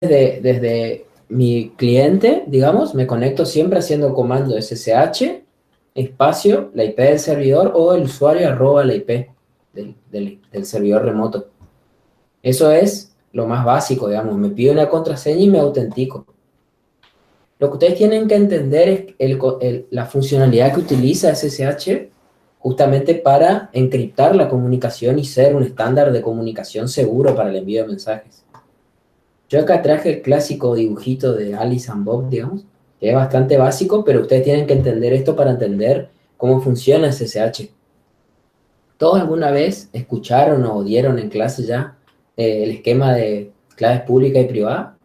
desde mi cliente, digamos, me conecto siempre haciendo el comando SSH, espacio, la IP del servidor o el usuario arroba la IP del servidor remoto. Eso es lo más básico, digamos. Me pido una contraseña y me autentico. Lo que ustedes tienen que entender es la funcionalidad que utiliza SSH justamente para encriptar la comunicación y ser un estándar de comunicación seguro para el envío de mensajes. Yo acá traje el clásico dibujito de Alice and Bob, digamos, que es bastante básico, pero ustedes tienen que entender esto para entender cómo funciona SSH. ¿Todos alguna vez escucharon o dieron en clase ya el esquema de claves públicas y privadas?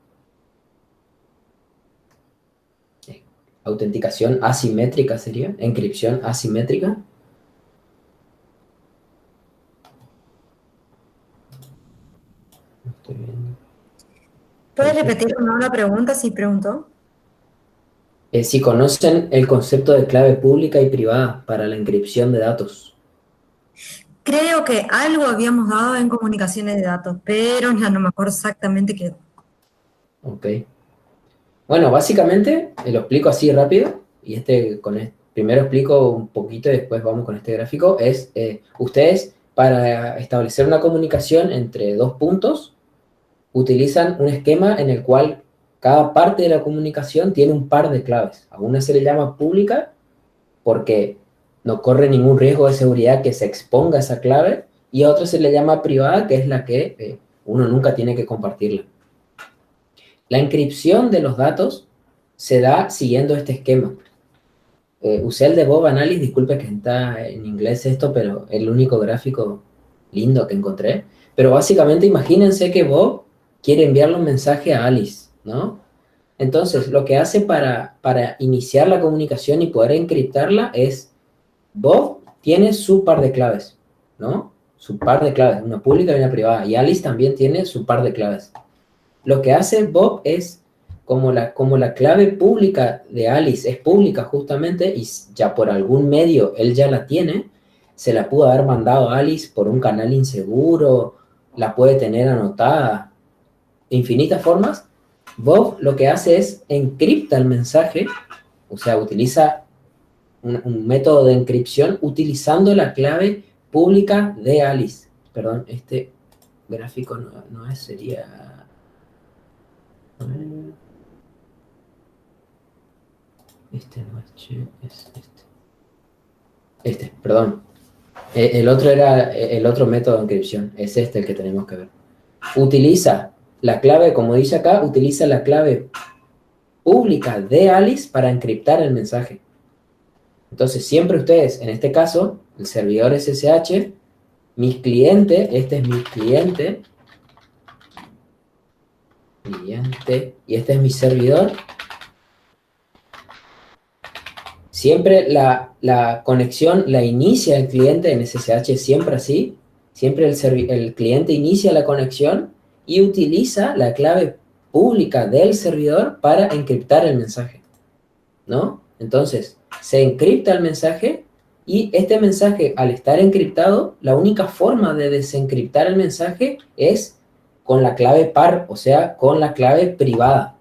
Autenticación asimétrica sería, encripción asimétrica. Estoy viendo. ¿Puedes repetir de nuevo la pregunta si preguntó? Si conocen el concepto de clave pública y privada para la encripción de datos. Creo que algo habíamos dado en comunicaciones de datos, pero ya no me acuerdo exactamente qué. Ok. Bueno, básicamente, lo explico así rápido, y primero explico un poquito y después vamos con este gráfico, ustedes para establecer una comunicación entre dos puntos, utilizan un esquema en el cual cada parte de la comunicación tiene un par de claves. A una se le llama pública porque no corre ningún riesgo de seguridad que se exponga esa clave, y a otra se le llama privada, que es la que uno nunca tiene que compartirla. La encripción de los datos se da siguiendo este esquema. Usé el de Bob Analysis, disculpe que está en inglés esto, pero es el único gráfico lindo que encontré. Pero básicamente imagínense que Bob quiere enviarle un mensaje a Alice, ¿no? Entonces, lo que hace para iniciar la comunicación y poder encriptarla es, Bob tiene su par de claves, ¿no? Su par de claves, una pública y una privada. Y Alice también tiene su par de claves. Lo que hace Bob es, como la clave pública de Alice es pública justamente, y ya por algún medio él ya la tiene, se la pudo haber mandado a Alice por un canal inseguro, la puede tener anotada, infinitas formas. Bob lo que hace es encripta el mensaje, o sea, utiliza un método de encripción utilizando la clave pública de Alice. Perdón, este gráfico no es, sería... Este no es, che, es este. Perdón. El otro era el otro método de encripción. Es este el que tenemos que ver. Utiliza la clave, como dice acá, utiliza la clave pública de Alice para encriptar el mensaje. Entonces, siempre ustedes, en este caso, el servidor SSH, mi cliente, este es mi cliente, y este es mi servidor. Siempre la conexión la inicia el cliente en SSH, siempre así. Siempre el cliente inicia la conexión y utiliza la clave pública del servidor para encriptar el mensaje, ¿no? Entonces, se encripta el mensaje, y este mensaje, al estar encriptado, la única forma de desencriptar el mensaje es con la clave par, o sea, con la clave privada.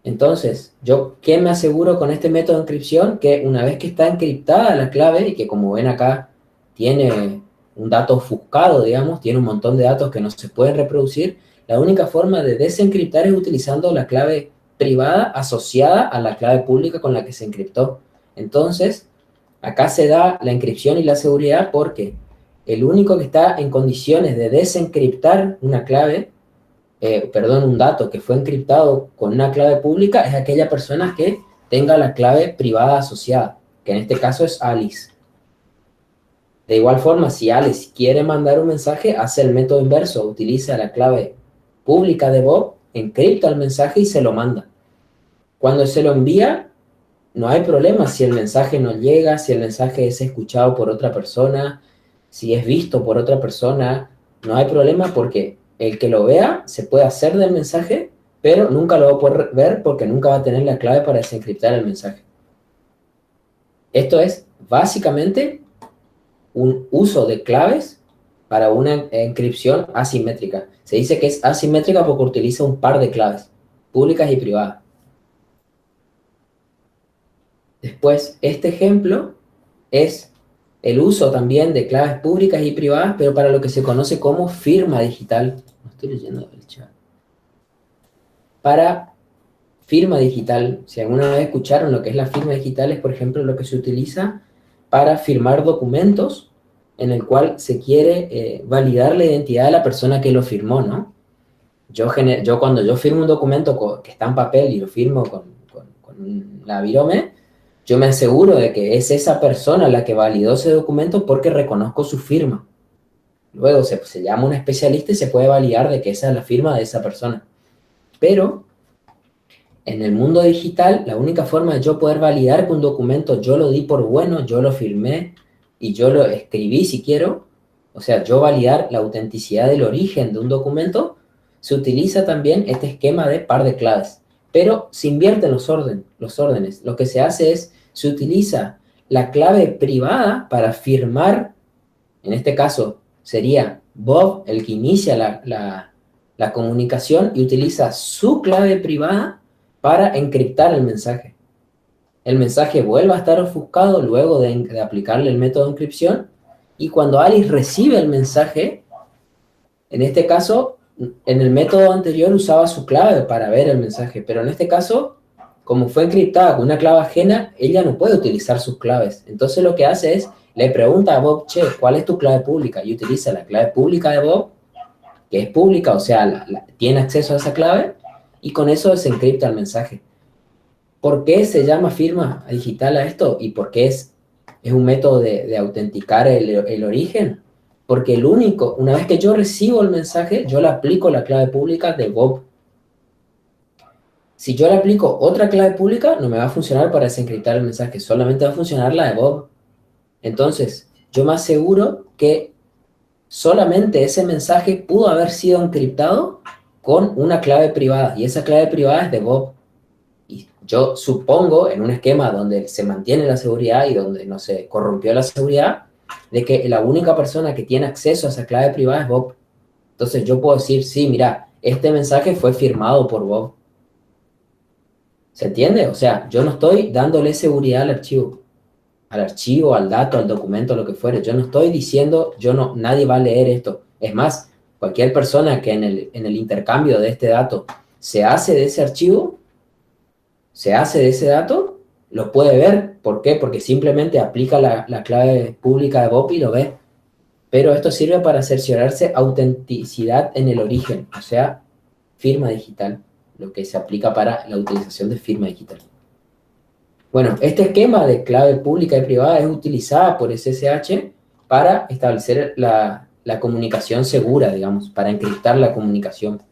Entonces, ¿qué me aseguro con este método de encripción? Que una vez que está encriptada la clave, y que como ven acá, tiene un dato ofuscado, digamos, tiene un montón de datos que no se pueden reproducir, la única forma de desencriptar es utilizando la clave privada asociada a la clave pública con la que se encriptó. Entonces, acá se da la encripción y la seguridad porque el único que está en condiciones de desencriptar una clave, un dato que fue encriptado con una clave pública, es aquella persona que tenga la clave privada asociada, que en este caso es Alice. De igual forma, si Alice quiere mandar un mensaje, hace el método inverso, utiliza la clave pública de Bob, encripta el mensaje y se lo manda. Cuando se lo envía, no hay problema si el mensaje no llega, si el mensaje es escuchado por otra persona, si es visto por otra persona, no hay problema porque el que lo vea se puede hacer del mensaje, pero nunca lo va a poder ver porque nunca va a tener la clave para desencriptar el mensaje. Esto es básicamente un uso de claves para una encripción asimétrica. Se dice que es asimétrica porque utiliza un par de claves, públicas y privadas. Después, este ejemplo es el uso también de claves públicas y privadas, pero para lo que se conoce como firma digital. No estoy leyendo el chat. Para firma digital, si alguna vez escucharon lo que es la firma digital, es por ejemplo lo que se utiliza para firmar documentos en el cual se quiere validar la identidad de la persona que lo firmó, ¿no? Yo cuando yo firmo un documento que está en papel y lo firmo con la virome, yo me aseguro de que es esa persona la que validó ese documento porque reconozco su firma. Luego se llama un especialista y se puede validar de que esa es la firma de esa persona. Pero en el mundo digital, la única forma de yo poder validar que un documento yo lo di por bueno, yo lo firmé y yo lo escribí si quiero, o sea, yo validar la autenticidad del origen de un documento, se utiliza también este esquema de par de claves. Pero se invierten los órdenes. Lo que se hace es, se utiliza la clave privada para firmar, en este caso sería Bob el que inicia la comunicación y utiliza su clave privada para encriptar el mensaje. El mensaje vuelve a estar ofuscado luego de aplicarle el método de encripción y cuando Alice recibe el mensaje, en este caso, en el método anterior usaba su clave para ver el mensaje, pero en este caso, como fue encriptada con una clave ajena, ella no puede utilizar sus claves. Entonces lo que hace es, le pregunta a Bob, che, ¿cuál es tu clave pública? Y utiliza la clave pública de Bob, que es pública, o sea, tiene acceso a esa clave, y con eso se encripta el mensaje. ¿Por qué se llama firma digital a esto? ¿Y por qué es un método de autenticar el origen? Porque una vez que yo recibo el mensaje, yo le aplico la clave pública de Bob. Si yo le aplico otra clave pública, no me va a funcionar para desencriptar el mensaje, solamente va a funcionar la de Bob. Entonces, yo me aseguro que solamente ese mensaje pudo haber sido encriptado con una clave privada, y esa clave privada es de Bob. Y yo supongo, en un esquema donde se mantiene la seguridad y donde no se corrompió la seguridad, de que la única persona que tiene acceso a esa clave privada es Bob. Entonces yo puedo decir, sí, mira, este mensaje fue firmado por Bob. ¿Se entiende? O sea, yo no estoy dándole seguridad al archivo, al dato, al documento, lo que fuere. Yo no estoy diciendo, nadie va a leer esto. Es más, cualquier persona que en el intercambio de este dato se hace de ese archivo, se hace de ese dato, lo puede ver. ¿Por qué? Porque simplemente aplica la clave pública de Bob y lo ve. Pero esto sirve para cerciorarse autenticidad en el origen, o sea, firma digital, lo que se aplica para la utilización de firma digital. Bueno, este esquema de clave pública y privada es utilizada por SSH para establecer la comunicación segura, digamos, para encriptar la comunicación.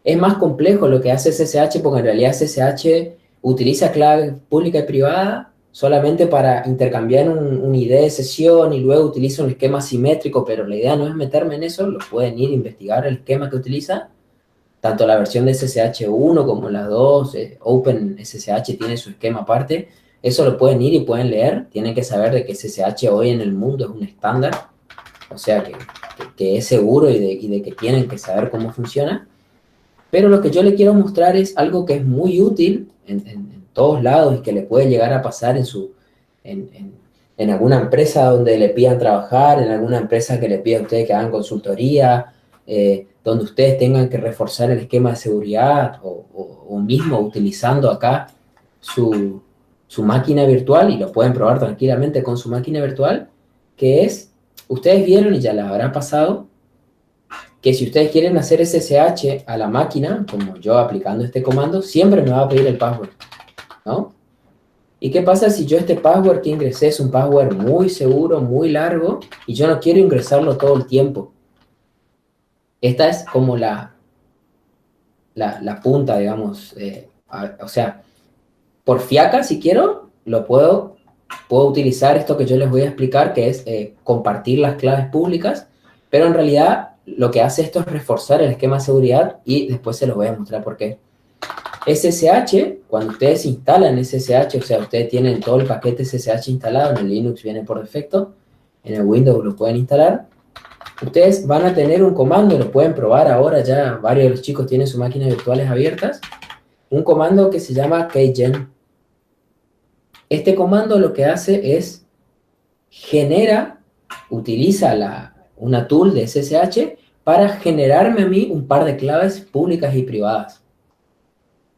Es más complejo lo que hace SSH porque en realidad SSH utiliza clave pública y privada solamente para intercambiar un ID de sesión y luego utiliza un esquema simétrico, pero la idea no es meterme en eso, lo pueden ir a investigar el esquema que utiliza. Tanto la versión de SSH 1 como la 2, OpenSSH tiene su esquema aparte. Eso lo pueden ir y pueden leer. Tienen que saber de que SSH hoy en el mundo es un estándar, o sea que es seguro y de que tienen que saber cómo funciona. Pero lo que yo le quiero mostrar es algo que es muy útil en todos lados y que le puede llegar a pasar en alguna empresa donde le pidan trabajar, en alguna empresa que le pida a ustedes que hagan consultoría, donde ustedes tengan que reforzar el esquema de seguridad o mismo utilizando acá su máquina virtual, y lo pueden probar tranquilamente con su máquina virtual, que es, ustedes vieron y ya les habrá pasado, que si ustedes quieren hacer SSH a la máquina, como yo aplicando este comando, siempre me va a pedir el password, ¿no? ¿Y qué pasa si yo este password que ingresé es un password muy seguro, muy largo, y yo no quiero ingresarlo todo el tiempo? Esta es como la punta, digamos, o sea, por fiaca, si quiero, puedo utilizar esto que yo les voy a explicar, que es compartir las claves públicas, pero en realidad lo que hace esto es reforzar el esquema de seguridad y después se los voy a mostrar por qué. SSH, cuando ustedes instalan SSH, o sea, ustedes tienen todo el paquete SSH instalado, en el Linux viene por defecto, en el Windows lo pueden instalar, ustedes van a tener un comando, lo pueden probar ahora, ya varios de los chicos tienen sus máquinas virtuales abiertas, un comando que se llama kgen. Este comando lo que hace es utiliza una tool de SSH para generarme a mí un par de claves públicas y privadas.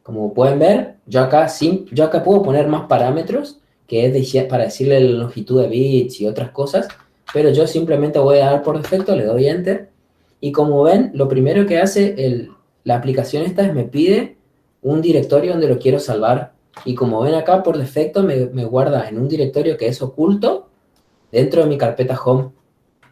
Como pueden ver, yo acá puedo poner más parámetros, que es para decirle la longitud de bits y otras cosas, pero yo simplemente voy a dar por defecto, le doy Enter, y como ven, lo primero que hace la aplicación esta es me pide un directorio donde lo quiero salvar, y como ven acá, por defecto me guarda en un directorio que es oculto dentro de mi carpeta Home.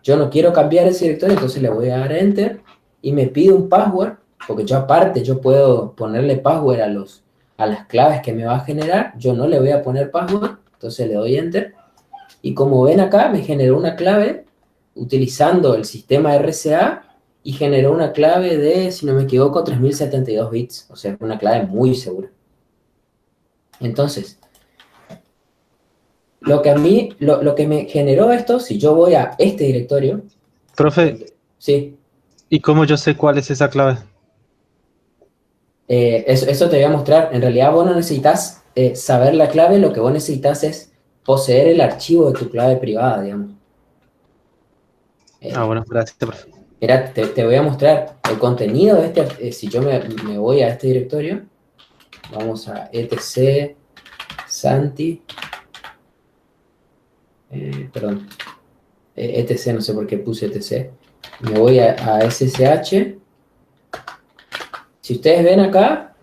Yo no quiero cambiar ese directorio, entonces le voy a dar Enter, y me pide un password, porque yo aparte, yo puedo ponerle password a las claves que me va a generar, yo no le voy a poner password, entonces le doy Enter, y como ven acá, me generó una clave utilizando el sistema RSA, y generó una clave de, si no me equivoco, 3072 bits, o sea, una clave muy segura. Entonces, lo que me generó esto, si yo voy a este directorio, Profe, sí, ¿y cómo yo sé cuál es esa clave? eso te voy a mostrar. En realidad vos no necesitas saber la clave, lo que vos necesitas es poseer el archivo de tu clave privada, digamos. Bueno, gracias, profe. Mira, te voy a mostrar el contenido de este. Si yo me voy a este directorio, vamos a etc santi, perdón, etc, no sé por qué puse etc. Me voy a ssh. Si ustedes ven acá,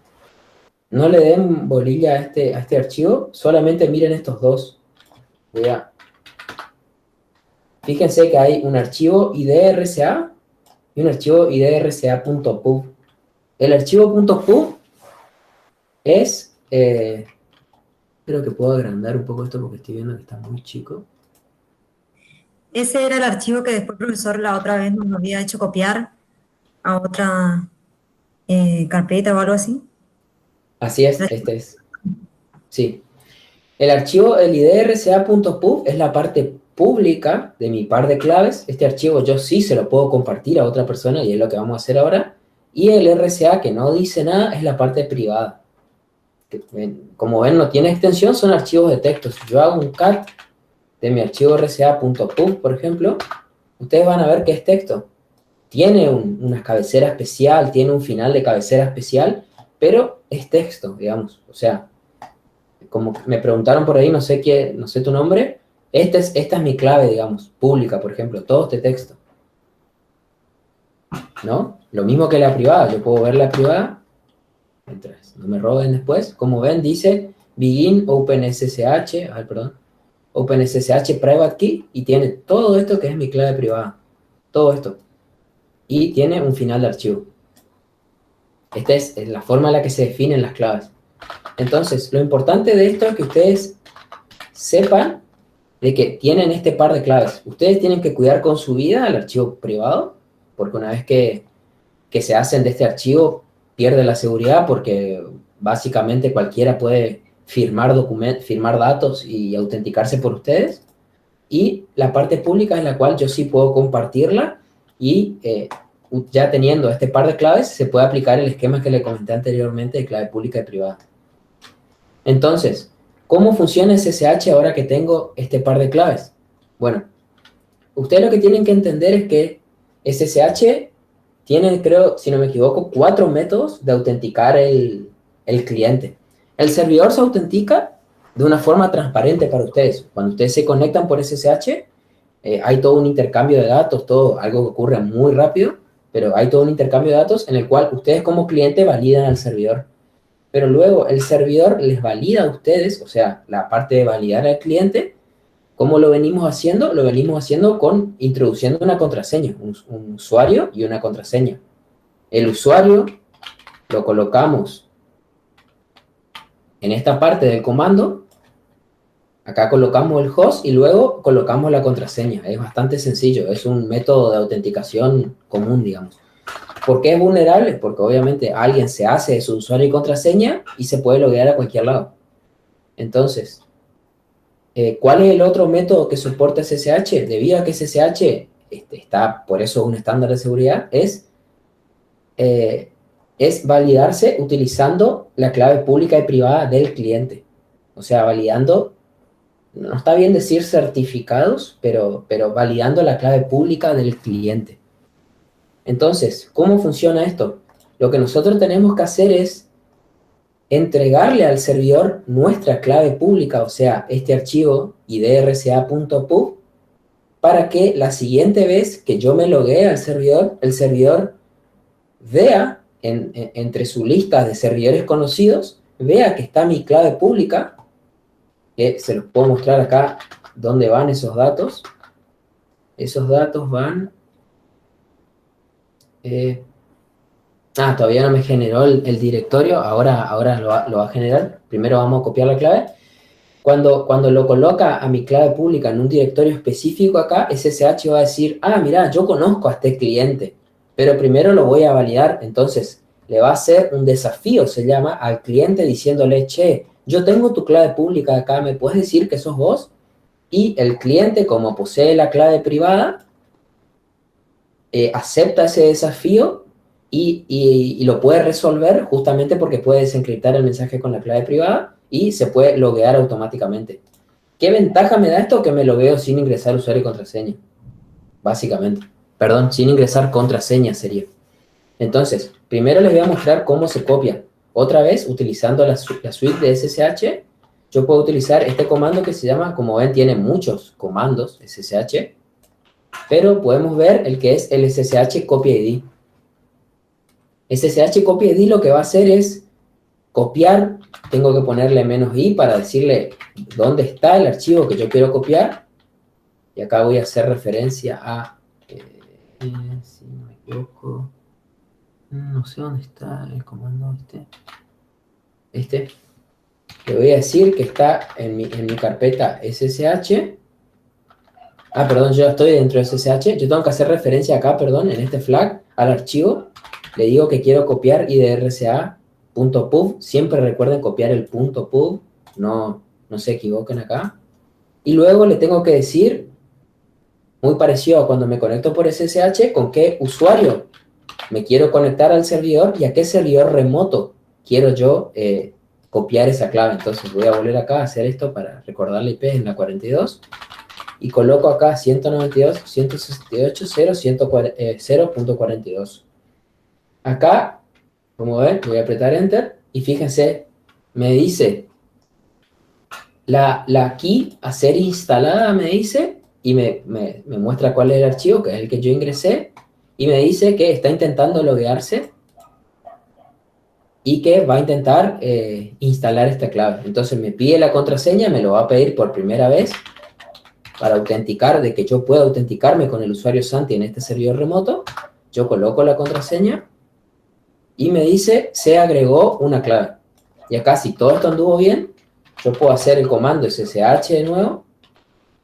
no le den bolilla a este archivo, solamente miren estos dos. Fíjense que hay un archivo IDRCA y un archivo IDRCA.pub. El archivo .pub es... creo que puedo agrandar un poco esto porque estoy viendo que está muy chico. Ese era el archivo que después el profesor la otra vez nos había hecho copiar a otra carpeta o algo así. Así es, este es. Sí. El archivo, el IDRCA.pub es la parte pública de mi par de claves. Este archivo yo sí se lo puedo compartir a otra persona y es lo que vamos a hacer ahora. Y el RCA, que no dice nada, es la parte privada. Como ven, no tiene extensión, son archivos de texto. Si yo hago un cat de mi archivo RCA.pub, por ejemplo, ustedes van a ver que es texto. Tiene una cabecera especial, tiene un final de cabecera especial, pero es texto, digamos. O sea, como me preguntaron por ahí, no sé tu nombre, esta es mi clave, digamos, pública, por ejemplo, todo este texto. ¿No? Lo mismo que la privada, yo puedo ver la privada, mientras no me roben después. Como ven, dice begin OpenSSH, OpenSSH private key, y tiene todo esto que es mi clave privada. Todo esto. Y tiene un final de archivo. Esta es la forma en la que se definen las claves. Entonces, lo importante de esto es que ustedes sepan de que tienen este par de claves. Ustedes tienen que cuidar con su vida el archivo privado, porque una vez que se hacen de este archivo, pierde la seguridad, porque básicamente cualquiera puede firmar datos y autenticarse por ustedes. Y la parte pública es la cual yo sí puedo compartirla, y ya teniendo este par de claves, se puede aplicar el esquema que le comenté anteriormente de clave pública y privada. Entonces, ¿cómo funciona SSH ahora que tengo este par de claves? Bueno, ustedes lo que tienen que entender es que SSH tiene, creo, si no me equivoco, 4 métodos de autenticar el cliente. El servidor se autentica de una forma transparente para ustedes. Cuando ustedes se conectan por SSH, hay todo un intercambio de datos, algo que ocurre muy rápido, pero hay todo un intercambio de datos en el cual ustedes como cliente validan al servidor. Pero luego el servidor les valida a ustedes, o sea, la parte de validar al cliente. ¿Cómo lo venimos haciendo? Lo venimos haciendo introduciendo una contraseña, un usuario y una contraseña. El usuario lo colocamos en esta parte del comando. Acá colocamos el host y luego colocamos la contraseña. Es bastante sencillo, es un método de autenticación común, digamos. ¿Por qué es vulnerable? Porque obviamente alguien se hace de su usuario y contraseña y se puede loguear a cualquier lado. Entonces, ¿cuál es el otro método que soporta SSH? Debido a que SSH está, por eso un estándar de seguridad, es validarse utilizando la clave pública y privada del cliente. O sea, validando, no está bien decir certificados, pero validando la clave pública del cliente. Entonces, ¿cómo funciona esto? Lo que nosotros tenemos que hacer es entregarle al servidor nuestra clave pública, o sea, este archivo idrca.pub, para que la siguiente vez que yo me loguee al servidor, el servidor vea entre su lista de servidores conocidos, vea que está mi clave pública, que se los puedo mostrar acá dónde van esos datos. Esos datos van... todavía no me generó el directorio, ahora lo va a generar. Primero vamos a copiar la clave. Cuando lo coloca a mi clave pública en un directorio específico acá, SSH va a decir, mira, yo conozco a este cliente, pero primero lo voy a validar. Entonces, le va a hacer un desafío, se llama, al cliente diciéndole, che, yo tengo tu clave pública acá, ¿me puedes decir que sos vos? Y el cliente, como posee la clave privada, acepta ese desafío y lo puede resolver justamente porque puede desencriptar el mensaje con la clave privada y se puede loguear automáticamente. ¿Qué ventaja me da esto? Que me logueo sin ingresar usuario y contraseña, básicamente. Perdón, sin ingresar contraseña sería. Entonces, primero les voy a mostrar cómo se copia. Otra vez, utilizando la suite de SSH, yo puedo utilizar este comando que se llama, como ven, tiene muchos comandos SSH, pero podemos ver el que es el SSH Copy ID. SSH Copy ID lo que va a hacer es copiar, tengo que ponerle -i para decirle dónde está el archivo que yo quiero copiar, y acá voy a hacer referencia a, si no me equivoco, no sé dónde está el comando este, le voy a decir que está en mi carpeta SSH, perdón, yo estoy dentro de SSH, yo tengo que hacer referencia acá, perdón, en este flag, al archivo, le digo que quiero copiar idrca.pub, siempre recuerden copiar el .pub, no se equivoquen acá, y luego le tengo que decir, muy parecido a cuando me conecto por SSH, con qué usuario me quiero conectar al servidor y a qué servidor remoto quiero yo copiar esa clave. Entonces voy a volver acá a hacer esto para recordar la IP en la 42, y coloco acá 192.168.0.42. Acá, como ven, voy a apretar Enter y fíjense, me dice la key a ser instalada, me dice, y me muestra cuál es el archivo, que es el que yo ingresé, y me dice que está intentando loguearse y que va a intentar instalar esta clave. Entonces me pide la contraseña, me lo va a pedir por primera vez para autenticar, de que yo pueda autenticarme con el usuario Santi en este servidor remoto. Yo coloco la contraseña y me dice, se agregó una clave. Y acá, si todo esto anduvo bien, yo puedo hacer el comando SSH de nuevo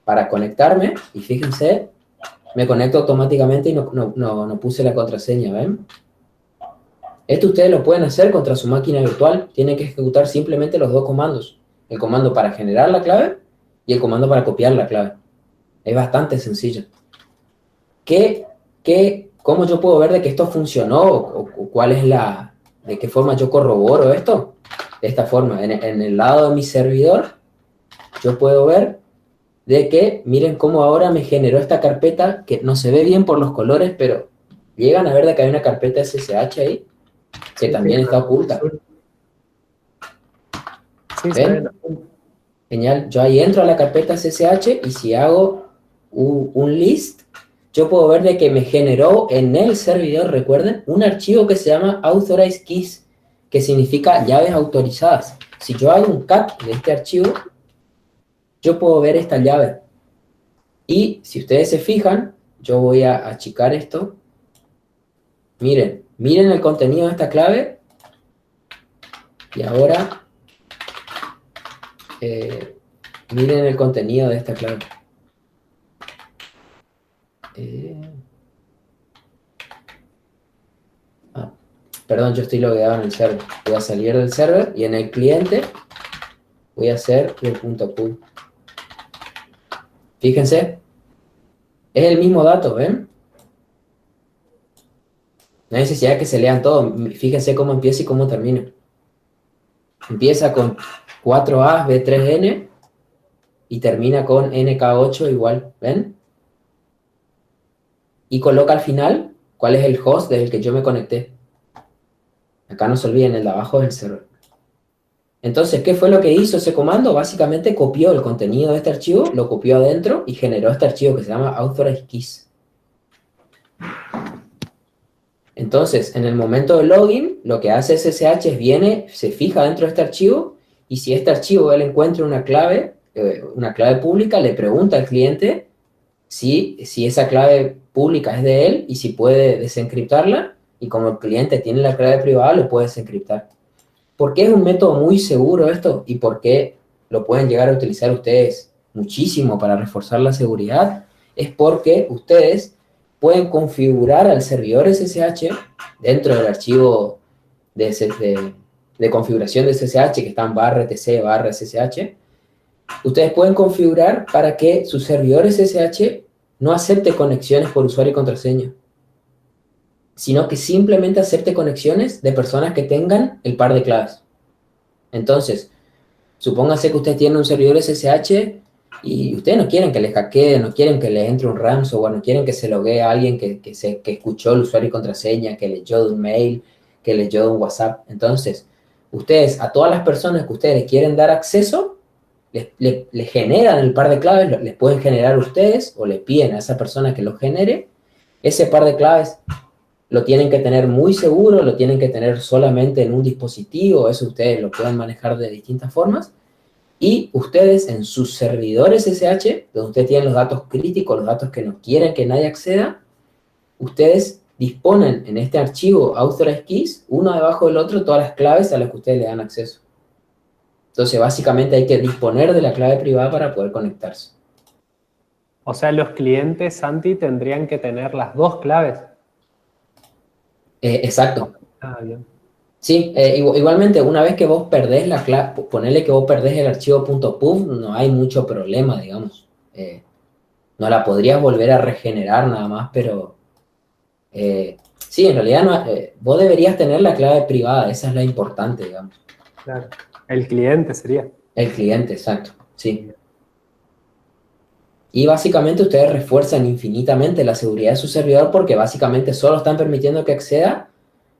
para conectarme, y fíjense, me conecto automáticamente y no puse la contraseña, ¿ven? Esto ustedes lo pueden hacer contra su máquina virtual, tienen que ejecutar simplemente los dos comandos, el comando para generar la clave y el comando para copiar la clave. Es bastante sencillo. ¿Cómo yo puedo ver de que esto funcionó o cuál es de qué forma yo corroboro esto? De esta forma, en el lado de mi servidor, yo puedo ver de que, miren cómo ahora me generó esta carpeta, que no se ve bien por los colores, pero llegan a ver de que hay una carpeta SSH ahí, que sí, también está oculta. Sí, ¿ven? Genial, yo ahí entro a la carpeta SSH y si hago un list, yo puedo ver de que me generó en el servidor, recuerden, un archivo que se llama authorized keys, que significa llaves autorizadas. Si yo hago un cat de este archivo, yo puedo ver esta llave. Y si ustedes se fijan, yo voy a achicar esto. Miren el contenido de esta clave. Y ahora, miren el contenido de esta clave. Perdón, yo estoy logueado en el server. Voy a salir del server y en el cliente voy a hacer el .pub. Fíjense, Es el mismo dato, ¿ven? No hay necesidad de que se lean todo. Fíjense cómo empieza y cómo termina. Empieza con 4A, B3N y termina con NK8 igual, ¿ven? Y coloca al final cuál es el host desde el que yo me conecté. Acá no se olviden, el de abajo es el server. Entonces, ¿qué fue lo que hizo ese comando? Básicamente copió el contenido de este archivo, lo copió adentro y generó este archivo que se llama authorized keys. Entonces, en el momento de login, lo que hace SSH es viene, se fija dentro de este archivo y si este archivo él encuentra una clave pública, le pregunta al cliente si esa clave pública es de él y si puede desencriptarla, y como el cliente tiene la clave privada, lo puede desencriptar. ¿Por qué es un método muy seguro esto? ¿Y por qué lo pueden llegar a utilizar ustedes muchísimo para reforzar la seguridad? Es porque ustedes pueden configurar al servidor SSH dentro del archivo de configuración de SSH que está en /etc/SSH. Ustedes pueden configurar para que su servidor SSH no acepte conexiones por usuario y contraseña, sino que simplemente acepte conexiones de personas que tengan el par de claves. Entonces, supóngase que ustedes tienen un servidor SSH y ustedes no quieren que les hackeen, no quieren que les entre un ransomware, no quieren que se loguee a alguien que escuchó el usuario y contraseña, que leyó de un mail, que leyó de un WhatsApp. Entonces, ustedes, a todas las personas que ustedes les quieren dar acceso, les generan el par de claves, les pueden generar ustedes o le piden a esa persona que lo genere. Ese par de claves lo tienen que tener muy seguro, lo tienen que tener solamente en un dispositivo, eso ustedes lo pueden manejar de distintas formas. Y ustedes en sus servidores SSH, donde ustedes tienen los datos críticos, los datos que no quieren que nadie acceda, ustedes disponen en este archivo authorized keys, uno debajo del otro, todas las claves a las que ustedes le dan acceso. Entonces, básicamente hay que disponer de la clave privada para poder conectarse. O sea, los clientes, Santi, tendrían que tener las dos claves. Exacto. Ah, bien. Sí, igualmente, una vez que vos perdés la clave, ponele que vos perdés el archivo .pub, no hay mucho problema, digamos. No la podrías volver a regenerar nada más, pero sí, en realidad no, vos deberías tener la clave privada, esa es la importante, digamos. Claro. El cliente sería. El cliente, exacto, sí. Y básicamente ustedes refuerzan infinitamente la seguridad de su servidor porque básicamente solo están permitiendo que acceda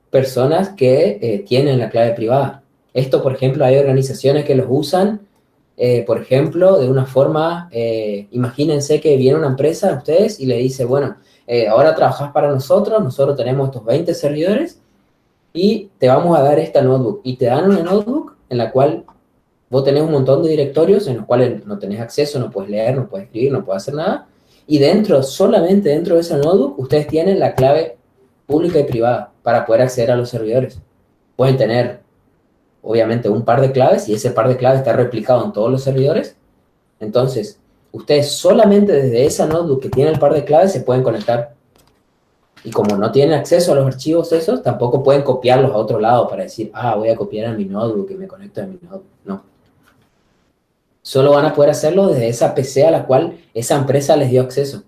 personas que tienen la clave privada. Esto, por ejemplo, hay organizaciones que los usan, por ejemplo, de una forma, imagínense que viene una empresa a ustedes y le dice, bueno, ahora trabajás para nosotros, nosotros tenemos estos 20 servidores y te vamos a dar esta notebook. Y te dan una notebook en la cual vos tenés un montón de directorios en los cuales no tenés acceso, no puedes leer, no puedes escribir, no puedes hacer nada. Y dentro, solamente dentro de esa notebook, ustedes tienen la clave pública y privada para poder acceder a los servidores. Pueden tener, obviamente, un par de claves y ese par de claves está replicado en todos los servidores. Entonces, ustedes solamente desde esa notebook que tiene el par de claves se pueden conectar. Y como no tienen acceso a los archivos esos, tampoco pueden copiarlos a otro lado para decir, ah, voy a copiar a mi notebook y me conecto a mi notebook. No. Solo van a poder hacerlo desde esa PC a la cual esa empresa les dio acceso.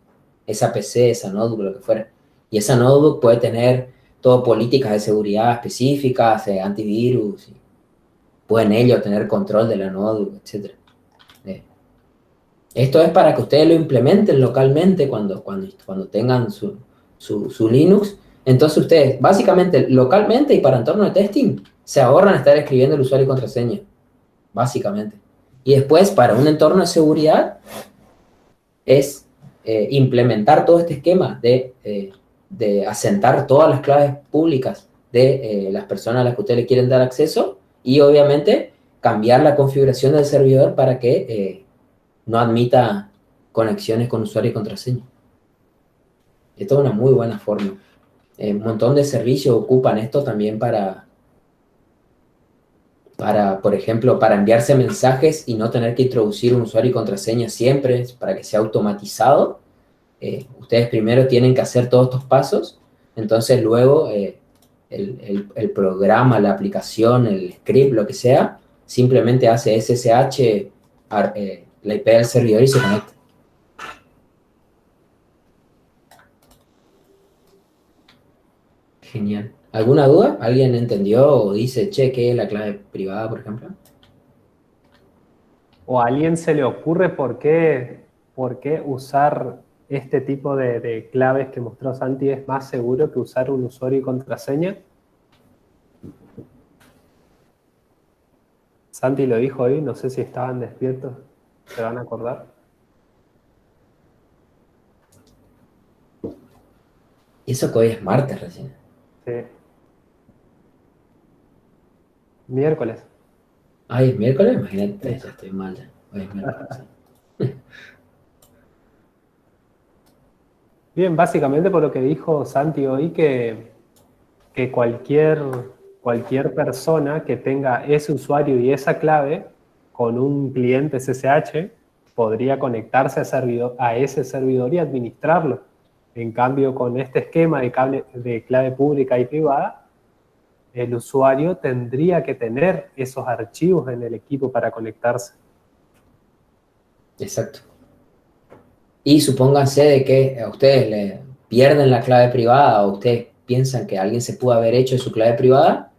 Esa PC, esa notebook, lo que fuera. Y esa notebook puede tener todo políticas de seguridad específicas, antivirus. Y pueden ellos tener control de la notebook, etc. Esto es para que ustedes lo implementen localmente cuando tengan su Linux. Entonces ustedes, básicamente, localmente y para entorno de testing, se ahorran estar escribiendo el usuario y contraseña. Básicamente. Y después, para un entorno de seguridad, es implementar todo este esquema de asentar todas las claves públicas de las personas a las que ustedes le quieren dar acceso y, obviamente, cambiar la configuración del servidor para que no admita conexiones con usuario y contraseña. Esto es una muy buena forma. Un montón de servicios ocupan esto también para, por ejemplo, para enviarse mensajes y no tener que introducir un usuario y contraseña siempre, para que sea automatizado. Ustedes primero tienen que hacer todos estos pasos, entonces luego el programa, la aplicación, el script, lo que sea, simplemente hace SSH, la IP del servidor y se conecta. Genial. ¿Alguna duda? ¿Alguien entendió o dice, che, qué es la clave privada, por ejemplo? ¿O a alguien se le ocurre por qué usar este tipo de claves que mostró Santi es más seguro que usar un usuario y contraseña? Santi lo dijo hoy, no sé si estaban despiertos, ¿se van a acordar? Y eso que hoy es martes recién. Sí. Miércoles. Ay, ¿es miércoles? Imagínate, Sí. ya estoy mal ya. Hoy es miércoles. Sí. Bien, básicamente por lo que dijo Santi hoy, que cualquier persona que tenga ese usuario y esa clave con un cliente SSH podría conectarse a ese servidor y administrarlo. En cambio, con este esquema de clave pública y privada, el usuario tendría que tener esos archivos en el equipo para conectarse. Exacto. Y supónganse de que a ustedes le pierden la clave privada o ustedes piensan que alguien se pudo haber hecho su clave privada,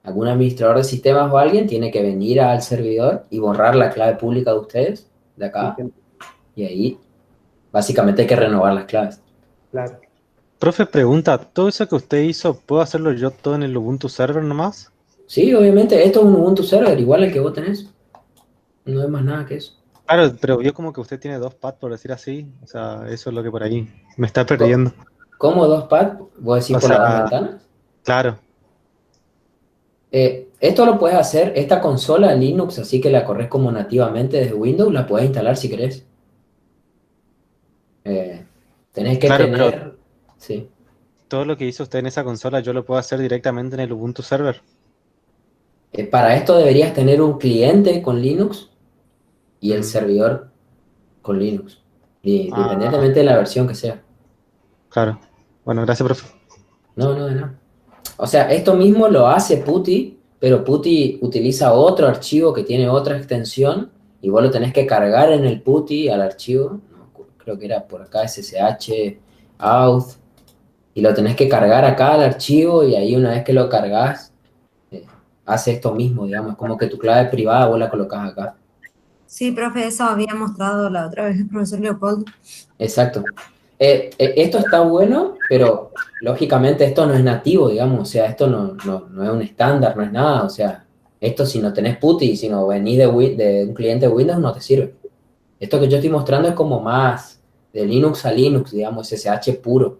algún administrador de sistemas o alguien tiene que venir al servidor y borrar la clave pública de ustedes, de Y acá, y ahí básicamente hay que renovar las claves. claro. Profe, pregunta, ¿todo eso que usted hizo, puedo hacerlo yo todo en el Ubuntu Server nomás? Sí, obviamente, esto es un Ubuntu Server, igual al que vos tenés. No hay más nada que eso. Claro, pero vio como que usted tiene dos pads, por decir así. O sea, eso es lo que por ahí me está Co- perdiendo. ¿Cómo dos pads? ¿Vos decís O por las dos sea, ventanas? claro, Esto lo puedes hacer, esta consola Linux, así que la corres como nativamente desde Windows, la puedes instalar si querés. Eh, tenés que claro, pero tener, sí. todo lo que hizo usted en esa consola yo lo puedo hacer directamente en el Ubuntu Server. Para esto deberías tener un cliente con Linux y el Mm. servidor con Linux, Ah, independientemente de la versión que sea. claro. Bueno, gracias, profe. No, no, no. O sea, esto mismo lo hace PuTTY, pero PuTTY utiliza otro archivo que tiene otra extensión y vos lo tenés que cargar en el PuTTY al archivo. No, creo que era por acá SSH auth y lo tenés que cargar acá al archivo y ahí una vez que lo cargas hace esto mismo, digamos, como que tu clave privada vos la colocás acá. Sí, profe, eso había mostrado la otra vez el profesor Leopoldo. Exacto. Esto está bueno, pero lógicamente esto no es nativo, digamos, o sea, esto no es un estándar, no es nada, o sea, esto si no tenés PuTTY, si no venís de un cliente de Windows, no te sirve. Esto que yo estoy mostrando es como más de Linux a Linux, digamos, SSH puro.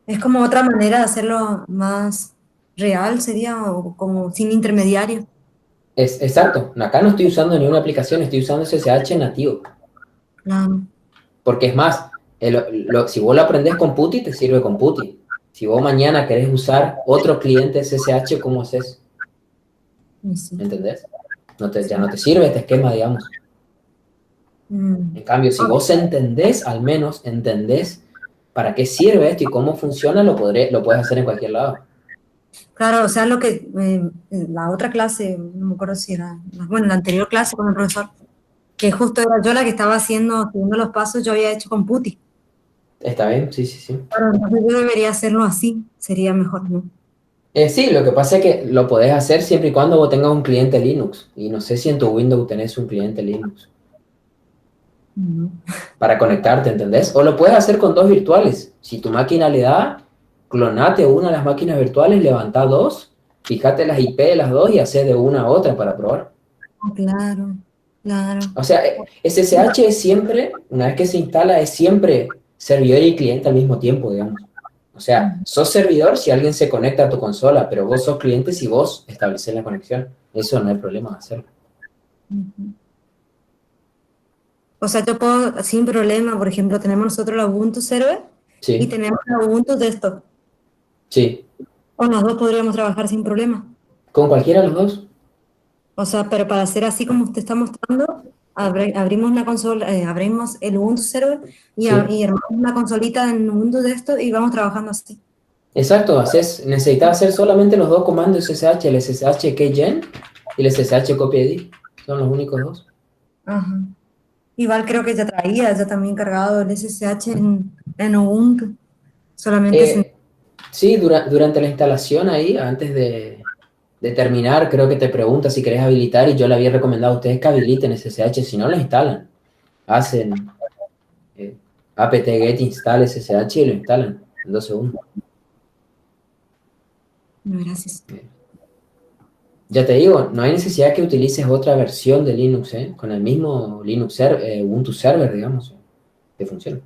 Es como otra manera de hacerlo más real, sería, o como sin intermediario. Exacto, acá no estoy usando ni una aplicación, estoy usando SSH nativo. Claro. Porque es más, si vos lo aprendés con PuTTY, te sirve con PuTTY. Si vos mañana querés usar otro cliente SSH, ¿cómo haces? Y sí. ¿Entendés? Ya Sí. no te sirve este esquema, digamos. Mm. En cambio, si Ah, vos entendés, al menos entendés para qué sirve esto y cómo funciona, lo puedes hacer en cualquier lado. claro, o sea, lo que la otra clase, no me acuerdo si era, bueno, la anterior clase con el profesor, que justo era yo la que estaba siguiendo los pasos, yo había hecho con Puti. ¿Está bien? Sí, sí, sí. Claro, entonces yo debería hacerlo así, sería mejor, ¿no? Sí, lo que pasa es que lo podés hacer siempre y cuando vos tengas un cliente Linux. Y no sé si en tu Windows tenés un cliente Linux No. para conectarte, ¿entendés? O lo puedes hacer con dos virtuales. Si tu máquina le da, clonate una de las máquinas virtuales, levantá dos, fíjate las IP de las dos y hacé de una a otra para probar. Claro, claro. O sea, SSH es siempre, una vez que se instala, es siempre servidor y cliente al mismo tiempo, digamos. O sea, sos servidor si alguien se conecta a tu consola, pero vos sos cliente si vos estableces la conexión. Eso no hay problema de hacerlo. Ujú. O sea, yo puedo sin problema, por ejemplo, tenemos nosotros la Ubuntu Server y Sí, tenemos la Ubuntu Desktop. sí. O los dos podríamos trabajar sin problema. Con cualquiera de los dos. O sea, pero para hacer así como usted está mostrando, abrimos una consola, abrimos el Ubuntu Server Sí. y armamos una consolita en Ubuntu Desktop y vamos trabajando así. Exacto, necesitas hacer solamente los dos comandos SSH, el SSH keygen y el SSH copy. Son los únicos dos. Ajá. Igual creo que ya traía, ya también cargado el SSH en Ubuntu. Solamente se... Eh, Sí, durante la instalación ahí, antes de terminar, creo que te pregunta si querés habilitar y yo le había recomendado a ustedes que habiliten SSH, si no lo instalan. Hacen apt-get install SSH y lo instalan en 2 segundos. No, gracias. Ya te digo, no hay necesidad que utilices otra versión de Linux, ¿eh? Con el mismo Ubuntu Server, digamos, que funciona.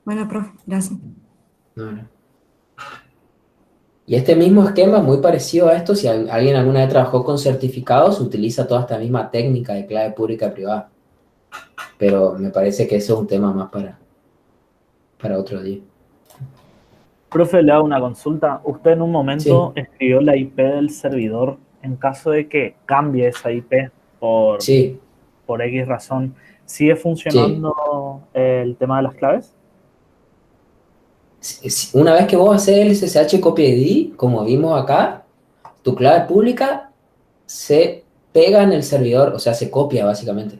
Bueno, profe, gracias. No, no. Y este mismo esquema, muy parecido a esto, si alguien alguna vez trabajó con certificados, utiliza toda esta misma técnica de clave pública y privada. Pero me parece que eso es un tema más para otro día. Profe, le hago una consulta. Usted en un momento Sí, escribió la IP del servidor. En caso de que cambie esa IP por, sí, por X razón, ¿sigue sí. funcionando el tema de las claves? Una vez que vos haces el SSH copy ID, como vimos acá, tu clave pública se pega en el servidor, o sea, se copia básicamente.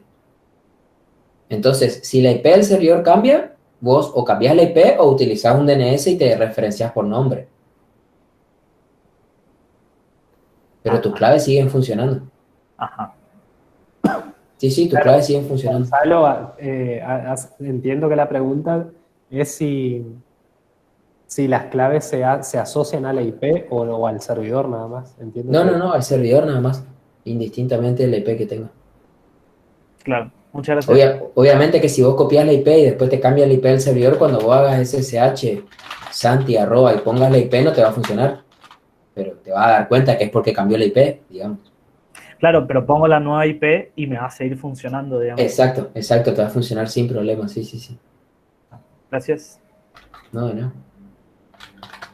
Entonces, si la IP del servidor cambia, vos o cambias la IP o utilizás un DNS y te referencias por nombre. Pero tus Ajá, claves siguen funcionando. ajá. Sí, sí, tus Claro, claves siguen funcionando. Gonzalo, entiendo que la pregunta es si las claves se asocian a la IP o al servidor nada más. Entiendo No, no, que... no, al servidor nada más, indistintamente de la IP que tenga. Claro, muchas gracias. Obviamente que si vos copias la IP y después te cambias la IP del servidor, cuando vos hagas SSH, Santi, arroba y pongas la IP, no te va a funcionar. Pero te vas a dar cuenta que es porque cambió la IP, digamos. Claro, pero pongo la nueva IP y me va a seguir funcionando, digamos. Exacto, exacto, te va a funcionar sin problema, sí, sí, sí. Gracias. No, no.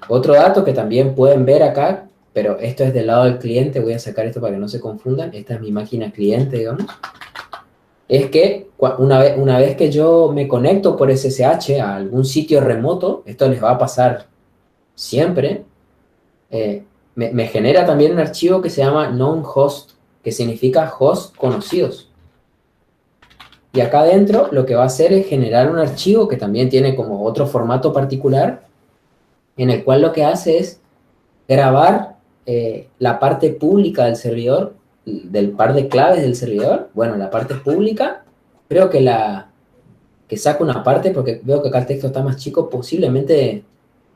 Otro dato que también pueden ver acá, pero esto es del lado del cliente, voy a sacar esto para que no se confundan, esta es mi máquina cliente, digamos, es que una vez que yo me conecto por SSH a algún sitio remoto, esto les va a pasar siempre, me genera también un archivo que se llama known host, que significa host conocidos. Y acá adentro lo que va a hacer es generar un archivo que también tiene como otro formato particular, en el cual lo que hace es grabar la parte pública del servidor, del par de claves del servidor. Bueno, la parte pública, creo que saco una parte porque veo que acá el texto está más chico, posiblemente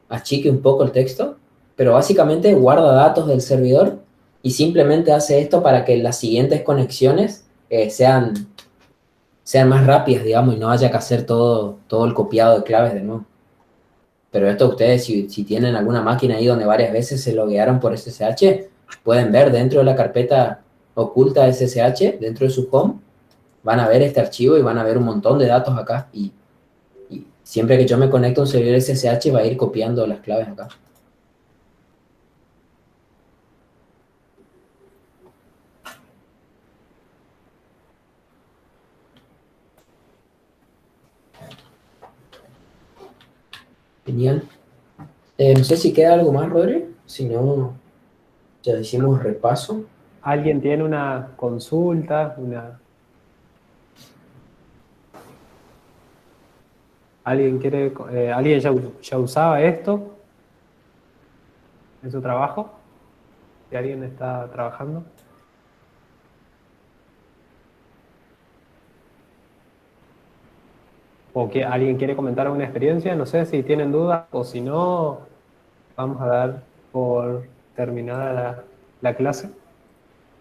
achique un poco el texto, pero básicamente guarda datos del servidor y simplemente hace esto para que las siguientes conexiones sean más rápidas, digamos, y no haya que hacer todo el copiado de claves de nuevo. Pero esto ustedes, si tienen alguna máquina ahí donde varias veces se loguearon por SSH, pueden ver dentro de la carpeta oculta de SSH, dentro de su home, van a ver este archivo y van a ver un montón de datos acá. Y siempre que yo me conecto a un servidor SSH va a ir copiando las claves acá. Genial. No sé si queda algo más, Rodri. Si no, ya hicimos repaso. ¿Alguien tiene una consulta? ¿Alguien ya usaba esto en su trabajo? ¿Si alguien está trabajando? ¿O que alguien quiere comentar alguna experiencia? No sé si tienen dudas o si no, vamos a dar por terminada la clase.